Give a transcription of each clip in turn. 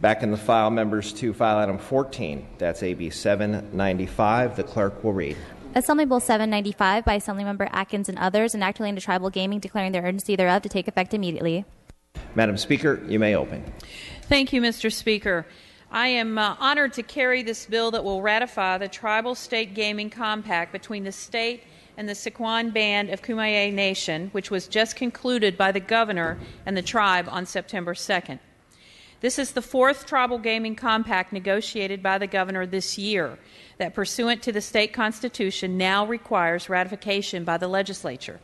Back in the file, members, to file item 14. That's AB 795. The clerk will read. Assembly Bill 795 by Assemblymember Atkins and others, enacting into tribal gaming, declaring the urgency thereof to take effect immediately. Madam Speaker, you may open. Thank you, Mr. Speaker. I am honored to carry this bill that will ratify the Tribal State Gaming Compact between the state and the Sequan Band of Kumeyaay Nation, which was just concluded by the governor and the tribe on September 2nd. This is the fourth tribal gaming compact negotiated by the governor this year that, pursuant to the state constitution, now requires ratification by the legislature.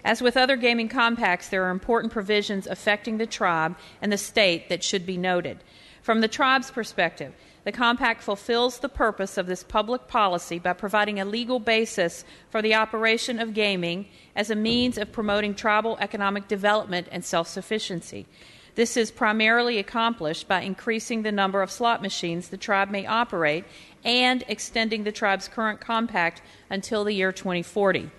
As with other gaming compacts, there are important provisions affecting the tribe and the state that should be noted. From the tribe's perspective, the compact fulfills the purpose of this public policy by providing a legal basis for the operation of gaming as a means of promoting tribal economic development and self-sufficiency. This is primarily accomplished by increasing the number of slot machines the tribe may operate and extending the tribe's current compact until the year 2040.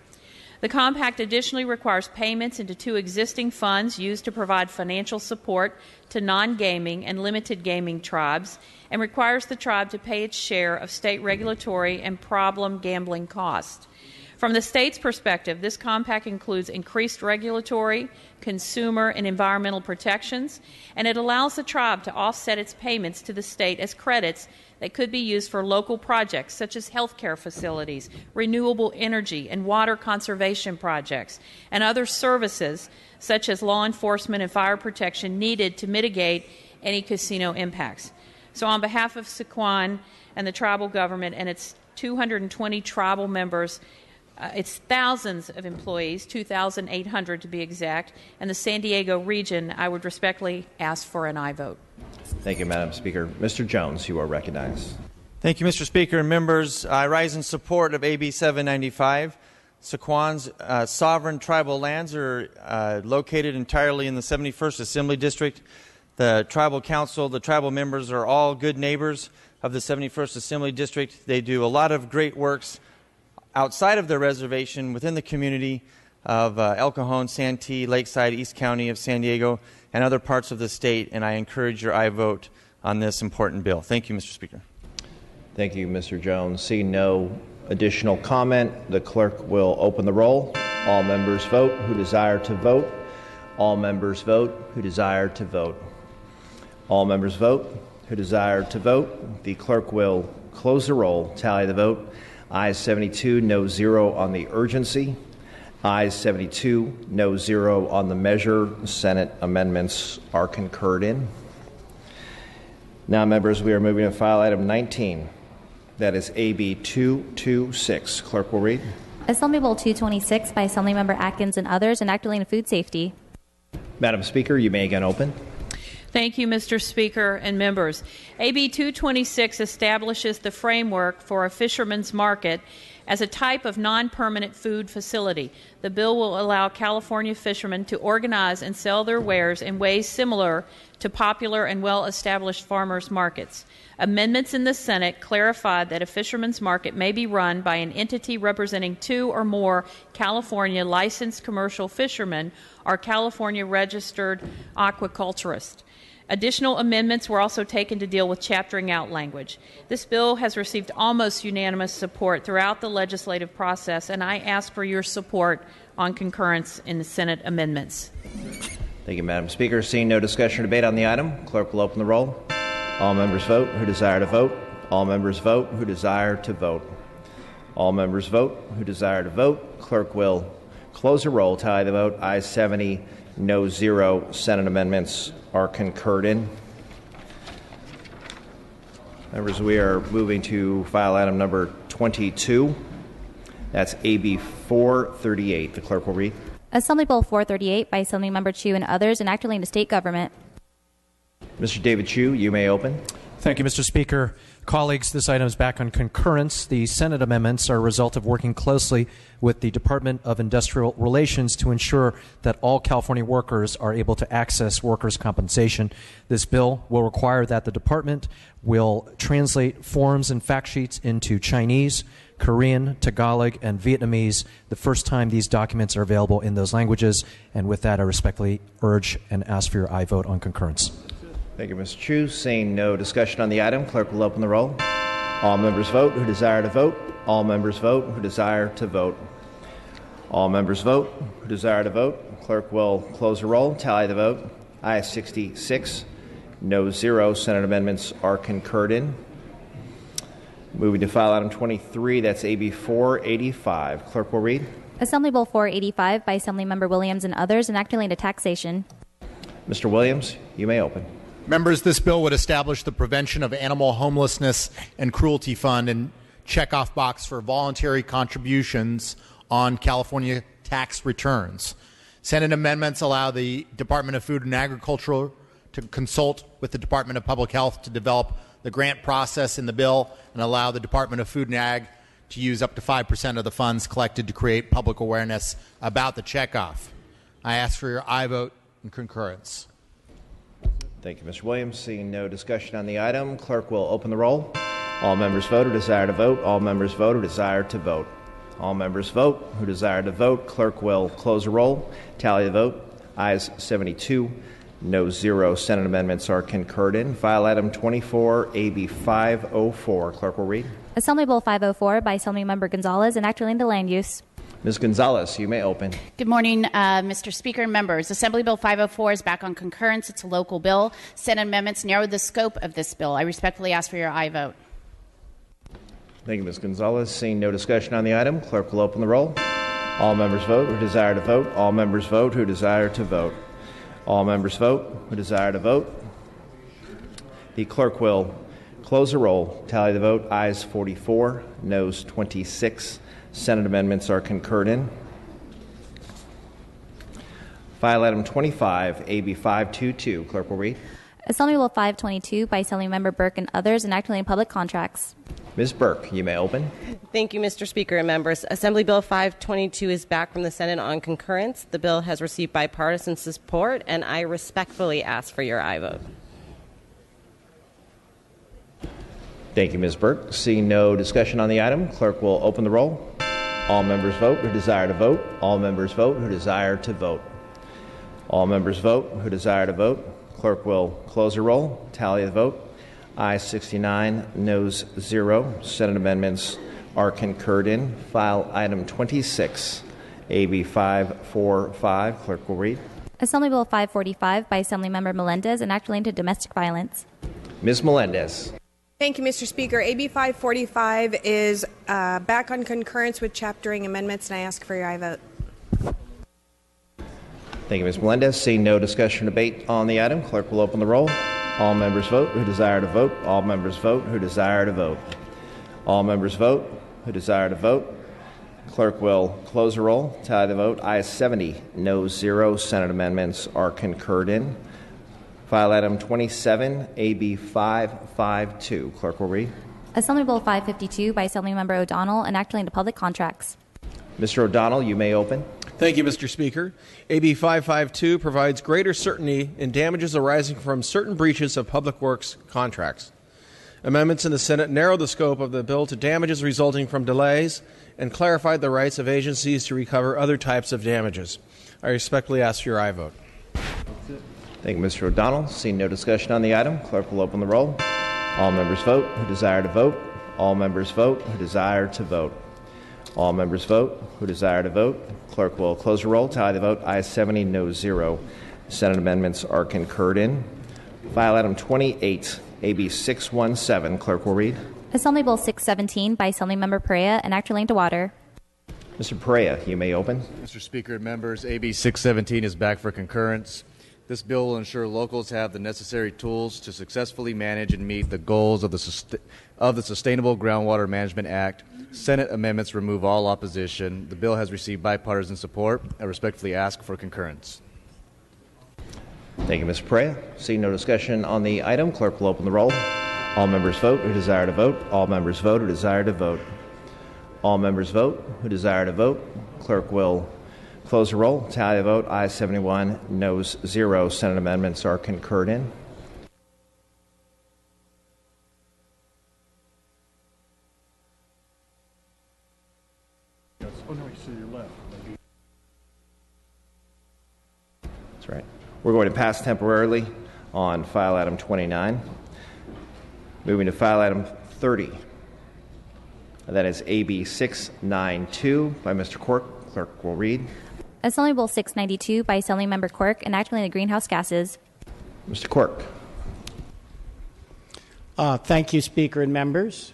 The compact additionally requires payments into two existing funds used to provide financial support to non-gaming and limited gaming tribes, and requires the tribe to pay its share of state regulatory and problem gambling costs. From the state's perspective, this compact includes increased regulatory, consumer, and environmental protections, and it allows the tribe to offset its payments to the state as credits that could be used for local projects such as healthcare facilities, renewable energy, and water conservation projects, and other services such as law enforcement and fire protection needed to mitigate any casino impacts. So on behalf of Sequan and the tribal government and its 220 tribal members, it's thousands of employees, 2,800 to be exact, and the San Diego region, I would respectfully ask for an aye vote. Thank you, Madam Speaker. Mr. Jones, you are recognized. Thank you, Mr. Speaker and members. I rise in support of AB 795. Sequan's sovereign tribal lands are located entirely in the 71st Assembly District. The tribal council, the tribal members are all good neighbors of the 71st Assembly District. They do a lot of great works outside of their reservation within the community of El Cajon, Santee, Lakeside, East County of San Diego, and other parts of the state, and I encourage your aye vote on this important bill. Thank you, Mr. Speaker. Thank you, Mr. Jones. Seeing no additional comment, the clerk will open the roll. All members vote who desire to vote. All members vote who desire to vote. All members vote who desire to vote. The clerk will close the roll, tally the vote. Ayes 72, no 0 on the urgency. Ayes 72, no 0 on the measure. Senate amendments are concurred in. Now, members, we are moving to file item 19. That is AB 226. Clerk will read. Assembly Bill 226 by Assemblymember Atkins and others, enacting into food safety. Madam Speaker, you may again open. Thank you, Mr. Speaker and members. AB 226 establishes the framework for a fisherman's market as a type of non-permanent food facility. The bill will allow California fishermen to organize and sell their wares in ways similar to popular and well-established farmers' markets. Amendments in the Senate clarified that a fisherman's market may be run by an entity representing two or more California licensed commercial fishermen or California registered aquaculturists. Additional amendments were also taken to deal with chaptering out language. This bill has received almost unanimous support throughout the legislative process, and I ask for your support on concurrence in the Senate amendments. Thank you, Madam Speaker. Seeing no discussion or debate on the item, clerk will open the roll. All members vote who desire to vote. All members vote who desire to vote. All members vote who desire to vote. Clerk will close the roll, tally the vote. Ayes 70, no 0. Senate amendments are concurred in. Members, we are moving to file item number 22. That's AB 438. The clerk will read. Assembly Bill 438 by Assemblymember Chu and others, enacting into state government. Mr. David Chu, you may open. Thank you, Mr. Speaker. Colleagues, this item is back on concurrence. The Senate amendments are a result of working closely with the Department of Industrial Relations to ensure that all California workers are able to access workers' compensation. This bill will require that the department will translate forms and fact sheets into Chinese, Korean, Tagalog, and Vietnamese the first time these documents are available in those languages. And with that, I respectfully urge and ask for your aye vote on concurrence. Thank you, Mr. Chu. Seeing no discussion on the item, clerk will open the roll. All members vote who desire to vote. All members vote who desire to vote. All members vote who desire to vote. Clerk will close the roll, tally the vote. Ayes 66, no 0. Senate amendments are concurred in. Moving to file item 23, that's AB 485. Clerk will read. Assembly Bill 485 by Assemblymember Williams and others, enacting relating to taxation. Mr. Williams, you may open. Members, this bill would establish the Prevention of Animal Homelessness and Cruelty Fund and checkoff box for voluntary contributions on California tax returns. Senate amendments allow the Department of Food and Agriculture to consult with the Department of Public Health to develop the grant process in the bill and allow the Department of Food and Ag to use up to 5% of the funds collected to create public awareness about the checkoff. I ask for your aye vote in concurrence. Thank you, Mr. Williams. Seeing no discussion on the item, clerk will open the roll. All members vote who desire to vote. All members vote who desire to vote. All members vote who desire to vote. Clerk will close the roll, tally the vote. Ayes 72, no 0. Senate amendments are concurred in. File item 24, AB 504. Clerk will read. Assembly Bill 504 by Assemblymember Gonzalez, enacting relating to land use. Ms. Gonzalez, you may open. Good morning, Mr. Speaker and members. Assembly Bill 504 is back on concurrence. It's a local bill. Senate amendments narrow the scope of this bill. I respectfully ask for your aye vote. Thank you, Ms. Gonzalez. Seeing no discussion on the item, clerk will open the roll. All members vote who desire to vote. All members vote who desire to vote. All members vote who desire to vote. The clerk will close the roll, tally the vote. Ayes 44, noes 26. Senate amendments are concurred in. File item 25, AB 522. Clerk will read. Assembly Bill 522 by Assemblymember Burke and others, enacting relating to public contracts. Ms. Burke, you may open. Thank you, Mr. Speaker and members. Assembly Bill 522 is back from the Senate on concurrence. The bill has received bipartisan support, and I respectfully ask for your aye vote. Thank you, Ms. Burke. Seeing no discussion on the item, clerk will open the roll. All members vote who desire to vote. All members vote who desire to vote. All members vote who desire to vote. Clerk will close the roll, tally the vote. Ayes 69, noes 0. Senate amendments are concurred in. File item 26, AB 545. Clerk will read. Assembly Bill 545 by Assemblymember Melendez, enacting relating to domestic violence. Ms. Melendez. Thank you, Mr. Speaker. AB 545 is back on concurrence with chaptering amendments, and I ask for your aye vote. Thank you, Ms. Melendez. Seeing no discussion or debate on the item, clerk will open the roll. All members vote who desire to vote. All members vote who desire to vote. All members vote who desire to vote. Clerk will close the roll, tally the vote. Ayes 70, noes 0. Senate amendments are concurred in. File item 27, AB 552. Clerk will read. Assembly Bill 552 by Assemblymember O'Donnell, enacting relating to public contracts. Mr. O'Donnell, you may open. Thank you, Mr. Speaker. AB 552 provides greater certainty in damages arising from certain breaches of public works contracts. Amendments in the Senate narrowed the scope of the bill to damages resulting from delays and clarified the rights of agencies to recover other types of damages. I respectfully ask for your aye vote. Thank you, Mr. O'Donnell. Seeing no discussion on the item, clerk will open the roll. All members vote who desire to vote. All members vote who desire to vote. All members vote who desire to vote. Clerk will close the roll, tally the vote. Ayes 70, noes 0. Senate amendments are concurred in. File item 28, AB 617. Clerk will read. Assembly Bill 617 by Assemblymember Perea, enacting relating to water. Mr. Perea, you may open. Mr. Speaker and members, AB 617 is back for concurrence. This bill will ensure locals have the necessary tools to successfully manage and meet the goals of the Sustainable Groundwater Management Act. Senate amendments remove all opposition. The bill has received bipartisan support. I respectfully ask for concurrence. Thank you, Mr. Perea. Seeing no discussion on the item, clerk will open the roll. All members vote who desire to vote. All members vote who desire to vote. All members vote who desire to vote. Clerk will close the roll, tally the vote. Ayes 71, noes 0. Senate amendments are concurred in. That's right. We're going to pass temporarily on file item 29. Moving to file item 30. That is AB 692 by Mr. Quirk. Clerk will read. Assembly Bill 692 by Assemblymember Quirk, enacting the greenhouse gases. Mr. Quirk. Thank you, Speaker and members.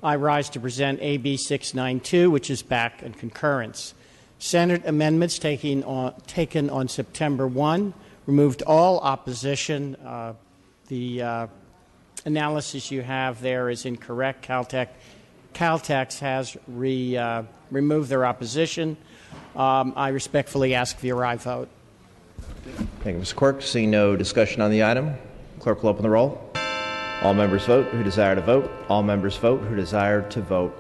I rise to present AB 692, which is back in concurrence. Senate amendments taken on September 1 removed all opposition. The analysis you have there is incorrect. Caltex has removed their opposition. I respectfully ask for your aye vote. Thank you, Mr. Quirk. Seeing no discussion on the item, clerk will open the roll. All members vote who desire to vote. All members vote who desire to vote.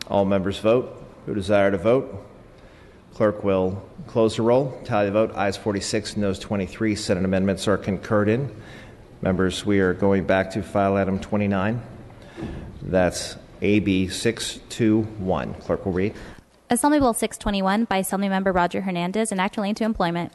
All members vote who desire to vote. Clerk will close the roll. Tally the vote. Ayes 46, noes 23. Senate amendments are concurred in. Members, we are going back to file item 29. That's AB 621. Clerk will read. Assembly Bill 621 by Assemblymember Roger Hernandez, enacting into employment.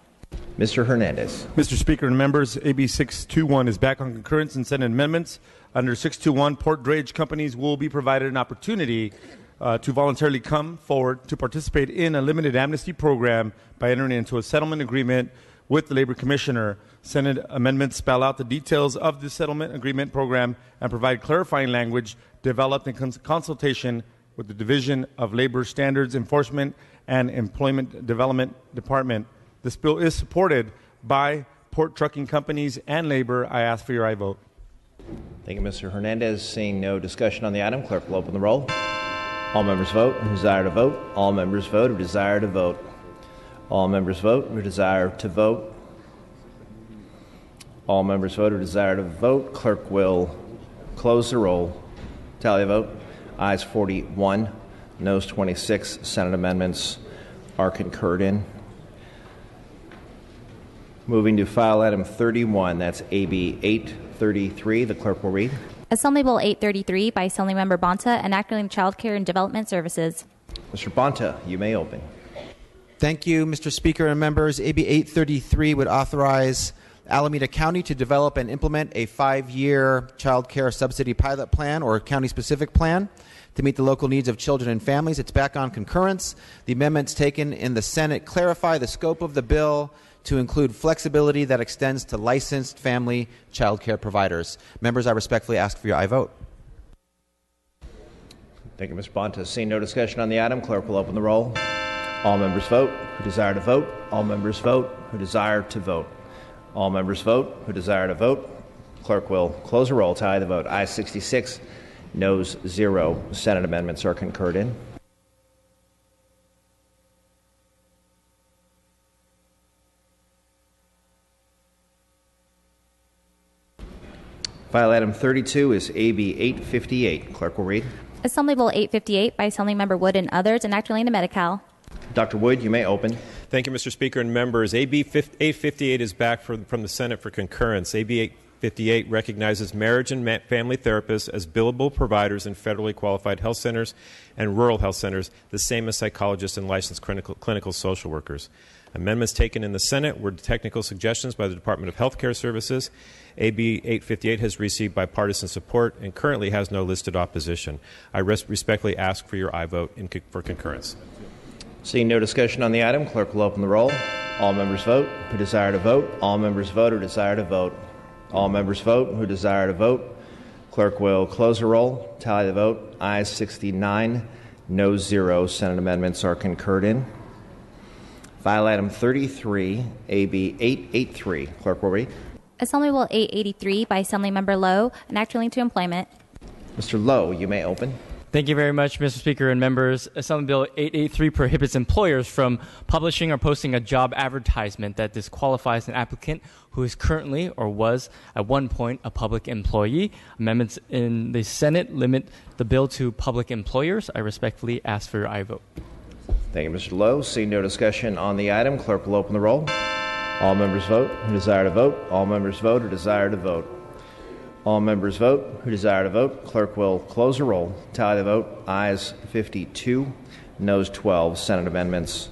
Mr. Hernandez. Mr. Speaker and members, AB 621 is back on concurrence and Senate amendments. Under 621, port drayage companies will be provided an opportunity to voluntarily come forward to participate in a limited amnesty program by entering into a settlement agreement with the Labor Commissioner. Senate amendments spell out the details of the settlement agreement program and provide clarifying language developed in consultation with the Division of Labor Standards Enforcement and Employment Development Department. This bill is supported by port trucking companies and labor. I ask for your aye vote. Thank you, Mr. Hernandez. Seeing no discussion on the item, clerk will open the roll. All members vote who desire to vote. All members vote who desire to vote. All members vote who desire to vote. All members vote who desire to vote. Clerk will close the roll. Tally the vote. Ayes 41, noes 26. Senate amendments are concurred in. Moving to file item 31, that's AB 833. The clerk will read. Assembly Bill 833 by Assemblymember Bonta, enacting Child Care and Development Services. Mr. Bonta, you may open. Thank you, Mr. Speaker and members. AB 833 would authorize Alameda County to develop and implement a 5-year child care subsidy pilot plan or county-specific plan to meet the local needs of children and families. It's back on concurrence. The amendments taken in the Senate clarify the scope of the bill to include flexibility that extends to licensed family child care providers. Members, I respectfully ask for your aye vote. Thank you, Mr. Bonta. Seeing no discussion on the item, clerk will open the roll. All members vote who desire to vote. All members vote who desire to vote. All members vote who desire to vote. Clerk will close the roll. Tally the vote. Ayes 66, noes 0. Senate amendments are concurred in. File item 32 is AB 858. Clerk will read. Assembly Bill 858 by Assemblymember Wood and others, enacting into Medi-Cal. Dr. Wood, you may open. Thank you, Mr. Speaker and members. AB 858 is back from the Senate for concurrence. AB 858 recognizes marriage and family therapists as billable providers in federally qualified health centers and rural health centers, the same as psychologists and licensed clinical social workers. Amendments taken in the Senate were technical suggestions by the Department of Health Care Services. AB 858 has received bipartisan support and currently has no listed opposition. I respectfully ask for your aye vote for concurrence. Seeing no discussion on the item, clerk will open the roll. All members vote who desire to vote. All members vote who desire to vote. All members vote who desire to vote. Clerk will close the roll. Tally the vote. Ayes 69, noes 0. Senate amendments are concurred in. File item 33, AB 883. Clerk will read. Assembly Bill 883 by Assemblymember Lowe, enacting into employment. Mr. Lowe, you may open. Thank you very much, Mr. Speaker and members. Assembly Bill 883 prohibits employers from publishing or posting a job advertisement that disqualifies an applicant who is currently or was at one point a public employee. Amendments in the Senate limit the bill to public employers. I respectfully ask for your aye vote. Thank you, Mr. Lowe. Seeing no discussion on the item, clerk will open the roll. All members vote who desire to vote. All members vote who desire to vote. All members vote who desire to vote. Clerk will close the roll. Tally the vote. Ayes 52, noes 12. Senate amendments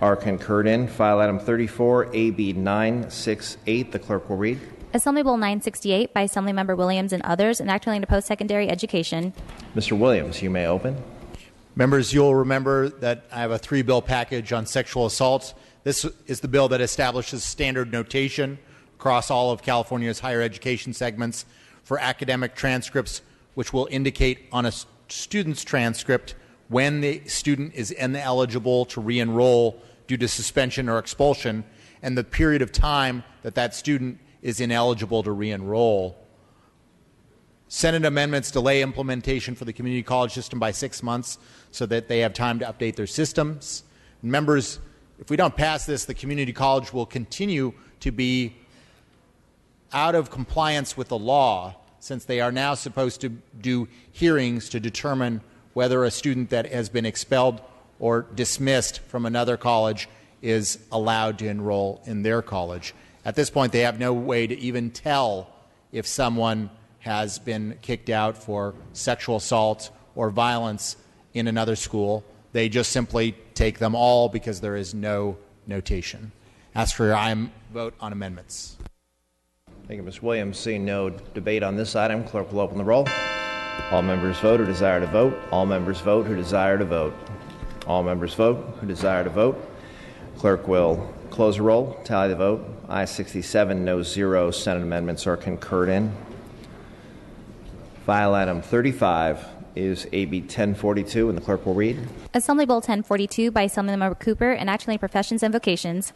are concurred in. File item 34, AB 968. The clerk will read. Assembly Bill 968 by Assemblymember Williams and others, enacting relating to post-secondary education. Mr. Williams, you may open. Members, you'll remember that I have a 3-bill package on sexual assault. This is the bill that establishes standard notation across all of California's higher education segments for academic transcripts, which will indicate on a student's transcript when the student is ineligible to re-enroll due to suspension or expulsion, and the period of time that that student is ineligible to re-enroll. Senate amendments delay implementation for the community college system by 6 months so that they have time to update their systems. And members, if we don't pass this, the community college will continue to be out of compliance with the law, since they are now supposed to do hearings to determine whether a student that has been expelled or dismissed from another college is allowed to enroll in their college. At this point, they have no way to even tell if someone has been kicked out for sexual assault or violence in another school. They just simply take them all because there is no notation. Ask for your aye vote on amendments. Thank you, Ms. Williams. Seeing no debate on this item, clerk will open the roll. All members vote who desire to vote. All members vote who desire to vote. All members vote who desire to vote. Clerk will close the roll, tally the vote. Aye 67, no 0. Senate amendments are concurred in. File item 35 is AB 1042, and the clerk will read. Assembly Bill 1042 by Assemblymember Cooper, enacting professions and vocations.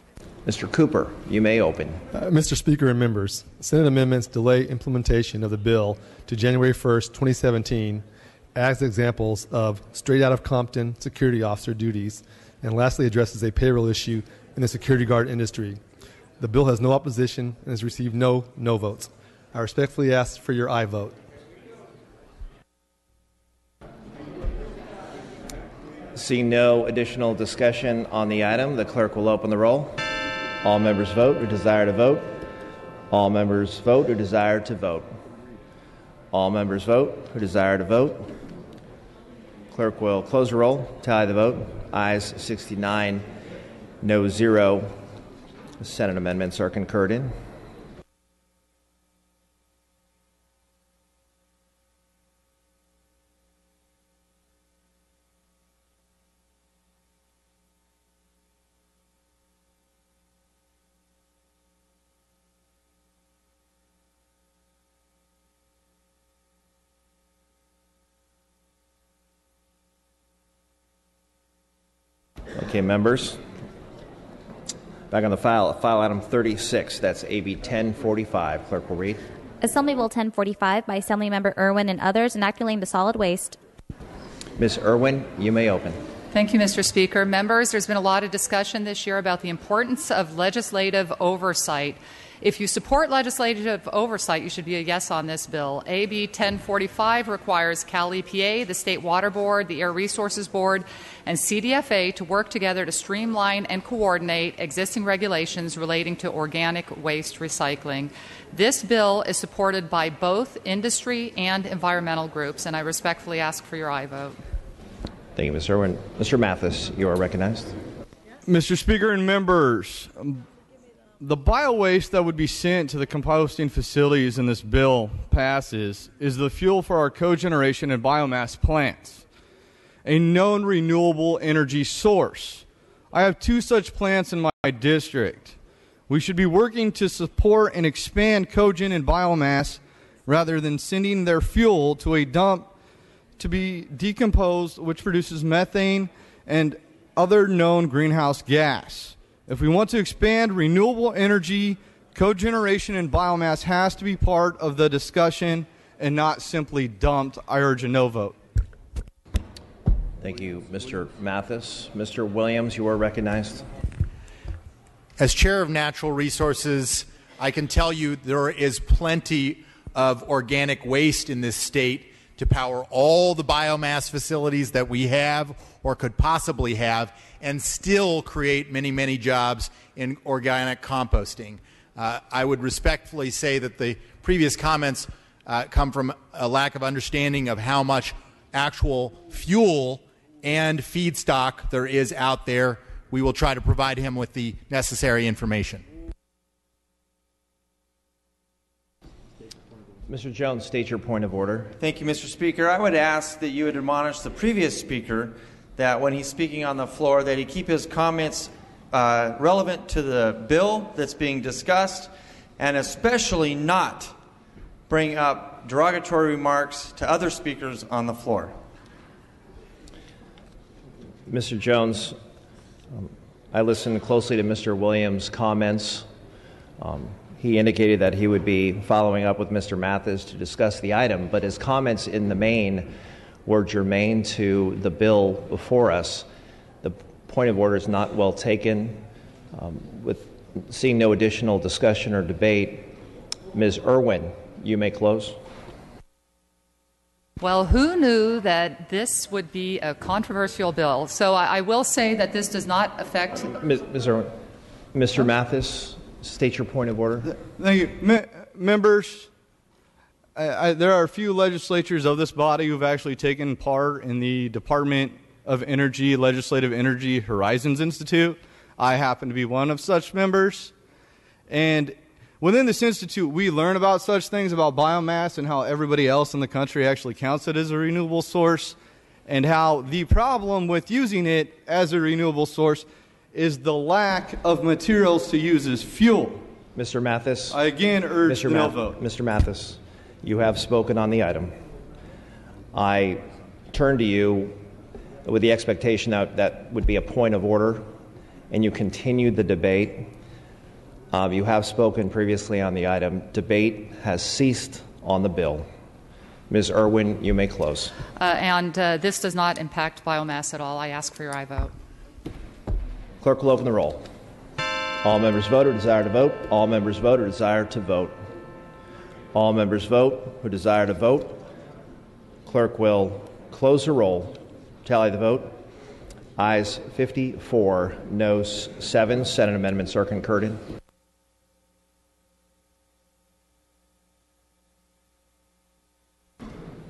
Mr. Cooper, you may open. Mr. Speaker and members, Senate amendments delay implementation of the bill to January 1st, 2017 as examples of straight out of Compton security officer duties, and lastly addresses a payroll issue in the security guard industry. The bill has no opposition and has received no votes. I respectfully ask for your aye vote. Seeing no additional discussion on the item, the clerk will open the roll. All members vote who desire to vote. All members vote who desire to vote. All members vote who desire to vote. Clerk will close the roll, tally the vote. Ayes 69, no 0. Senate amendments are concurred in. Okay, members. Back on the file item 36. That's AB 1045. Clerk will read. Assembly Bill 1045 by Assemblymember Irwin and others, enacting relating to solid waste. Ms. Irwin, you may open. Thank you, Mr. Speaker. Members, there's been a lot of discussion this year about the importance of legislative oversight. If you support legislative oversight, you should be a yes on this bill. AB 1045 requires Cal EPA, the State Water Board, the Air Resources Board, and CDFA to work together to streamline and coordinate existing regulations relating to organic waste recycling. This bill is supported by both industry and environmental groups, and I respectfully ask for your aye vote. Thank you, Ms. Irwin. Mr. Mathis, you are recognized. Mr. Speaker and members, the bio-waste that would be sent to the composting facilities in this bill passes is the fuel for our cogeneration and biomass plants, a known renewable energy source. I have 2 such plants in my district. We should be working to support and expand cogen and biomass rather than sending their fuel to a dump to be decomposed, which produces methane and other known greenhouse gas. If we want to expand renewable energy, cogeneration and biomass has to be part of the discussion and not simply dumped. I urge a no vote. Thank you, Mr. Mathis. Mr. Williams, you are recognized. As Chair of Natural Resources, I can tell you there is plenty of organic waste in this state to power all the biomass facilities that we have or could possibly have and still create many, many jobs in organic composting. I would respectfully say that the previous comments come from a lack of understanding of how much actual fuel and feedstock there is out there we will try to provide him with the necessary information. Mr. Jones, state your point of order. Thank you, Mr. Speaker. I would ask that you would admonish the previous speaker that when he's speaking on the floor that he keep his comments relevant to the bill that's being discussed, and especially not bring up derogatory remarks to other speakers on the floor. Mr. Jones, I listened closely to Mr. Williams' comments. He indicated that he would be following up with Mr. Mathis to discuss the item, but his comments in the main were germane to the bill before us. The point of order is not well taken. With seeing no additional discussion or debate, Ms. Irwin, you may close. Well, who knew that this would be a controversial bill? So I will say that this does not affect... Ms. Irwin, Mr. Mathis, state your point of order. Thank you. Members, there are a few legislatures of this body who've actually taken part in the Department of Energy Legislative Energy Horizons Institute. I happen to be one of such members. And within this institute, we learn about such things about biomass and how everybody else in the country actually counts it as a renewable source, and how the problem with using it as a renewable source is the lack of materials to use as fuel. Mr. Mathis. I again urge the no vote. Mr. Mathis, you have spoken on the item. I turn to you with the expectation that that would be a point of order, and you continued the debate. You have spoken previously on the item. Debate has ceased on the bill. Ms. Irwin, you may close. This does not impact biomass at all. I ask for your aye vote. Clerk will open the roll. All members vote or desire to vote. All members vote or desire to vote. All members vote who desire to vote. Clerk will close the roll. Tally the vote. Ayes 54, noes 7. Senate amendments are concurred in.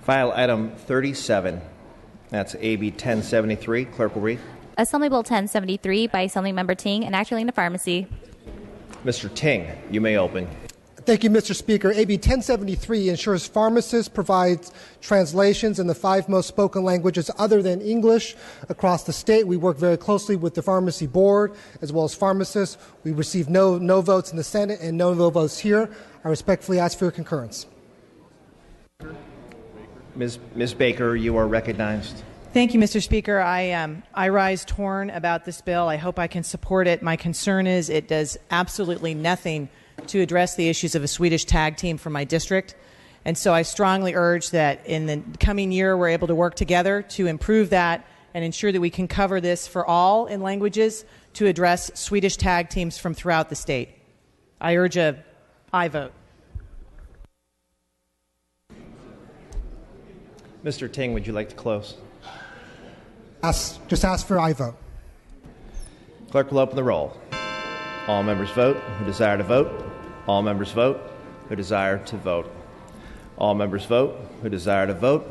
File item 37. That's AB 1073. Clerk will read. Assembly Bill 1073 by Assemblymember Ting, enacting into pharmacy. Mr. Ting, you may open. Thank you, Mr. Speaker. AB 1073 ensures pharmacists provide translations in the 5 most spoken languages other than English across the state. We work very closely with the Pharmacy Board as well as pharmacists. We received no votes in the Senate and no votes here. I respectfully ask for your concurrence. Ms. Baker, you are recognized. Thank you, Mr. Speaker. I rise torn about this bill. I hope I can support it. My concern is it does absolutely nothing to address the issues of a Swedish tag team for my district. And so I strongly urge that in the coming year we're able to work together to improve that and ensure that we can cover this for all in languages to address Swedish tag teams from throughout the state. I urge a aye vote. Mr. Ting, would you like to close? Just ask for aye vote. Clerk will open the roll. All members vote who desire to vote. All members vote who desire to vote. All members vote who desire to vote.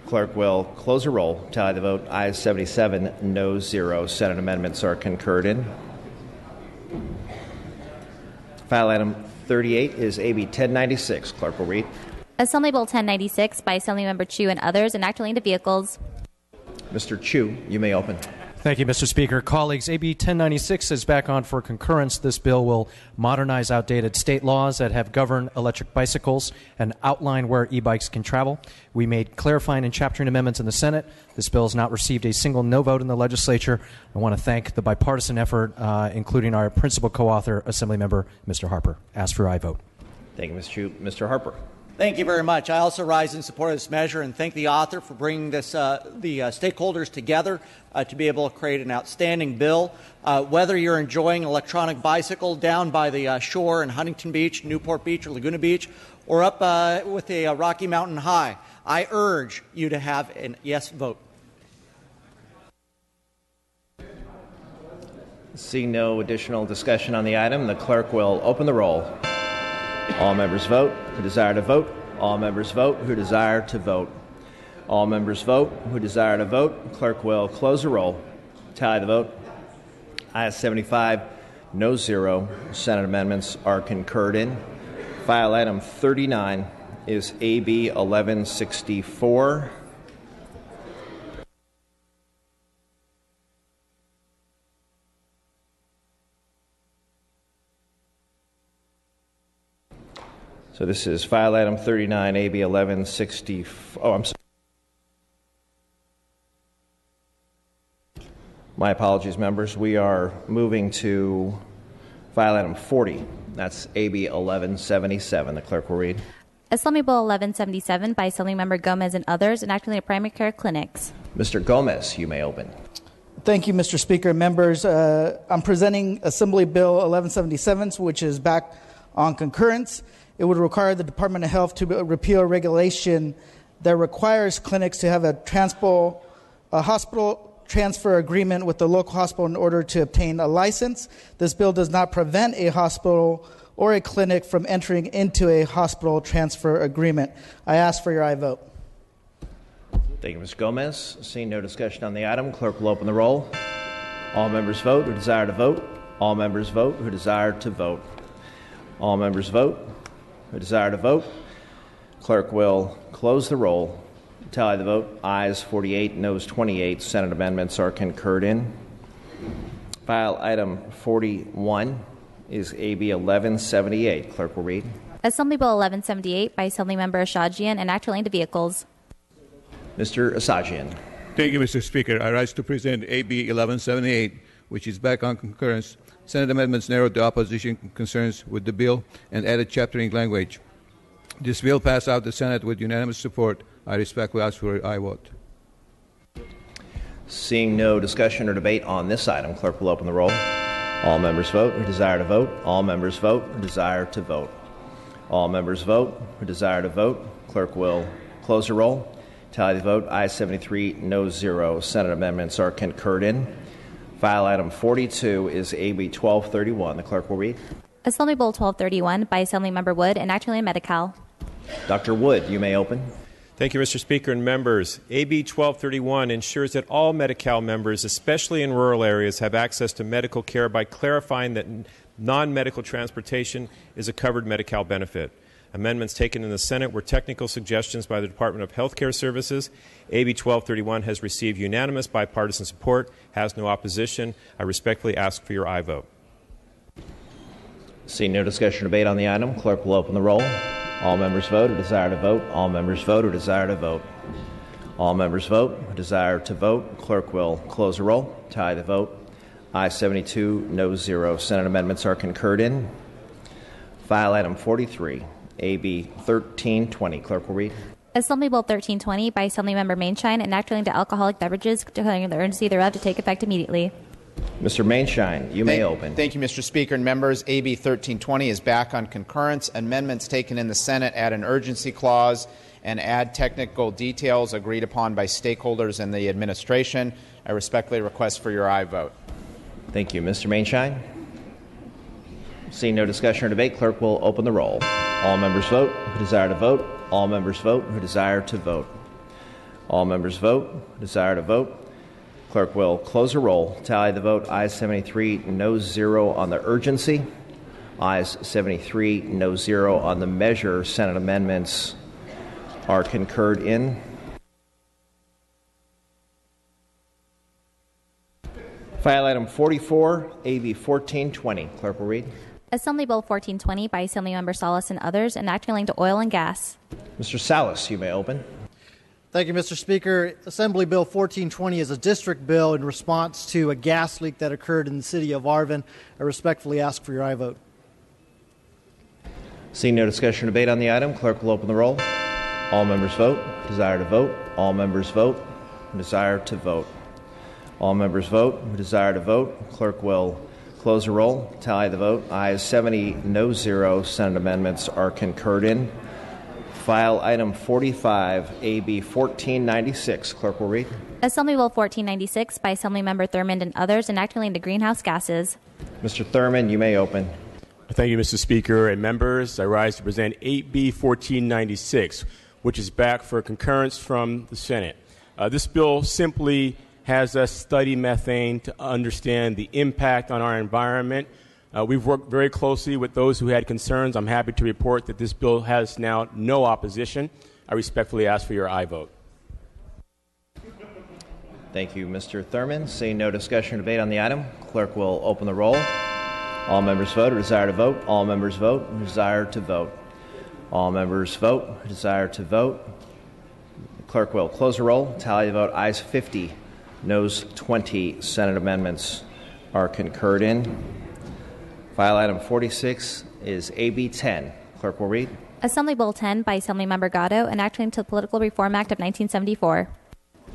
Clerk will close the roll. Tally the vote. Ayes 77, noes 0. Senate amendments are concurred in. File item 38 is AB 1096. Clerk will read. Assembly Bill 1096 by Assemblymember Chu and others, enacting into vehicles. Mr. Chu, you may open. Thank you, Mr. Speaker. Colleagues, AB 1096 is back on for concurrence. This bill will modernize outdated state laws that have governed electric bicycles and outline where e-bikes can travel. We made clarifying and chaptering amendments in the Senate. This bill has not received a single no vote in the legislature. I want to thank the bipartisan effort, including our principal co-author, Assemblymember Mr. Harper. Ask for aye vote. Thank you, Mr. Chu. Mr. Harper. Thank you very much. I also rise in support of this measure and thank the author for bringing the stakeholders together to be able to create an outstanding bill. Whether you're enjoying an electronic bicycle down by the shore in Huntington Beach, Newport Beach, or Laguna Beach, or up with a Rocky Mountain High, I urge you to have a yes vote. Seeing no additional discussion on the item, the clerk will open the roll. All members vote who desire to vote. All members vote who desire to vote. All members vote who desire to vote. Clerk will close the roll. Tally the vote. Ayes 75, no 0. Senate amendments are concurred in. File item 39 is AB 1164. So this is file item 39, AB 1160. Oh, I'm sorry. My apologies, members. We are moving to file item 40. That's AB 1177. The clerk will read. Assembly Bill 1177 by Assemblymember Gomez and others, enacting the primary care clinics. Mr. Gomez, you may open. Thank you, Mr. Speaker. Members, I'm presenting Assembly Bill 1177, which is back on concurrence. It would require the Department of Health to repeal a regulation that requires clinics to have a hospital transfer agreement with the local hospital in order to obtain a license. This bill does not prevent a hospital or a clinic from entering into a hospital transfer agreement. I ask for your aye vote. Thank you, Mr. Gomez. Seeing no discussion on the item, clerk will open the roll. All members vote who desire to vote. All members vote who desire to vote. All members vote who desire to vote. Clerk will close the roll. Tally the vote. Ayes 48, noes 28. Senate amendments are concurred in. File item 41 is AB 1178. Clerk will read. Assembly Bill 1178 by Assemblymember Ashajian, enact relating to vehicles. Mr. Assagian. Thank you, Mr. Speaker. I rise to present AB 1178, which is back on concurrence. Senate amendments narrowed the opposition concerns with the bill and added chaptering language. This bill passed out the Senate with unanimous support. I respectfully ask for your aye vote. Seeing no discussion or debate on this item, clerk will open the roll. All members vote who desire to vote. All members vote who desire to vote. All members vote who desire to vote. Clerk will close the roll. Tally the vote. Ayes 73, no 0. Senate amendments are concurred in. File item 42 is AB 1231. The clerk will read. Assembly Bill 1231 by Assemblymember Wood, enact relating to Medi-Cal. Dr. Wood, you may open. Thank you, Mr. Speaker and members. AB 1231 ensures that all Medi-Cal members, especially in rural areas, have access to medical care by clarifying that non-medical transportation is a covered Medi-Cal benefit. Amendments taken in the Senate were technical suggestions by the Department of Health Care Services. AB 1231 has received unanimous bipartisan support, has no opposition. I respectfully ask for your aye vote. Seeing no discussion or debate on the item, clerk will open the roll. All members vote who desire to vote. All members vote who desire to vote. All members vote who desire to vote. Clerk will close the roll. Tally the vote. Ayes 72, no 0. Senate amendments are concurred in. File item 43, AB 1320. Clerk will read. Assembly Bill 1320 by Assemblymember Mainshine, enact relating to alcoholic beverages, declaring the urgency thereof to take effect immediately. Mr. Mainshine, you may open. Thank you, Mr. Speaker and members. AB 1320 is back on concurrence. Amendments taken in the Senate add an urgency clause and add technical details agreed upon by stakeholders and the administration. I respectfully request for your aye vote. Thank you. Mr. Mainshine? Seeing no discussion or debate, clerk will open the roll. All members vote who desire to vote. All members vote who desire to vote. All members vote who desire to vote. Clerk will close the roll. Tally the vote. Ayes 73, no 0 on the urgency. Ayes 73, no 0 on the measure. Senate amendments are concurred in. File item 44, AB 1420. Clerk will read. Assembly Bill 1420 by Assemblymember Salas and others, enact relating to oil and gas. Mr. Salas, you may open. Thank you, Mr. Speaker. Assembly Bill 1420 is a district bill in response to a gas leak that occurred in the city of Arvin. I respectfully ask for your aye vote. Seeing no discussion or debate on the item, clerk will open the roll. All members vote. Desire to vote. All members vote. Desire to vote. All members vote. Desire to vote. Clerk will close the roll. Tally the vote. Ayes 70, no 0. Senate amendments are concurred in. File item 45, AB 1496. Clerk will read. Assembly Bill 1496 by Assemblymember Thurmond and others, enacting relating to greenhouse gases. Mr. Thurmond, you may open. Thank you, Mr. Speaker and members. I rise to present AB 1496, which is back for concurrence from the Senate. This bill simply has us study methane to understand the impact on our environment. We've worked very closely with those who had concerns. I'm happy to report that this bill has now no opposition. I respectfully ask for your aye vote. Thank you, Mr. Thurman. Seeing no discussion or debate on the item, clerk will open the roll. All members vote who desire to vote. All members vote who desire to vote. All members vote who desire to vote. The clerk will close the roll. Tally the vote. Ayes 50, noes 20. Senate amendments are concurred in. File item 46 is AB 10. Clerk will read. Assembly Bill 10 by Assemblymember Gatto, enacting to the Political Reform Act of 1974.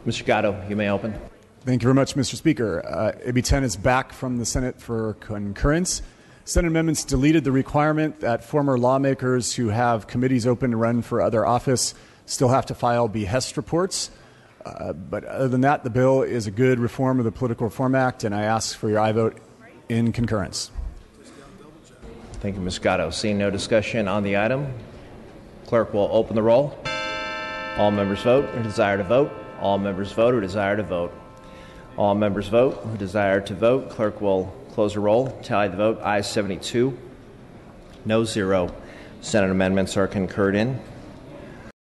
Mr. Gatto, you may open. Thank you very much, Mr. Speaker. AB 10 is back from the Senate for concurrence. Senate amendments deleted the requirement that former lawmakers who have committees open to run for other office still have to file behest reports. But other than that, the bill is a good reform of the Political Reform Act, and I ask for your aye vote in concurrence. Thank you, Ms. Gatto. Seeing no discussion on the item, clerk will open the roll. All members vote who desire to vote. All members vote who desire to vote. All members vote who desire to vote. Clerk will close the roll. Tally the vote. Ayes 72, no 0. Senate amendments are concurred in.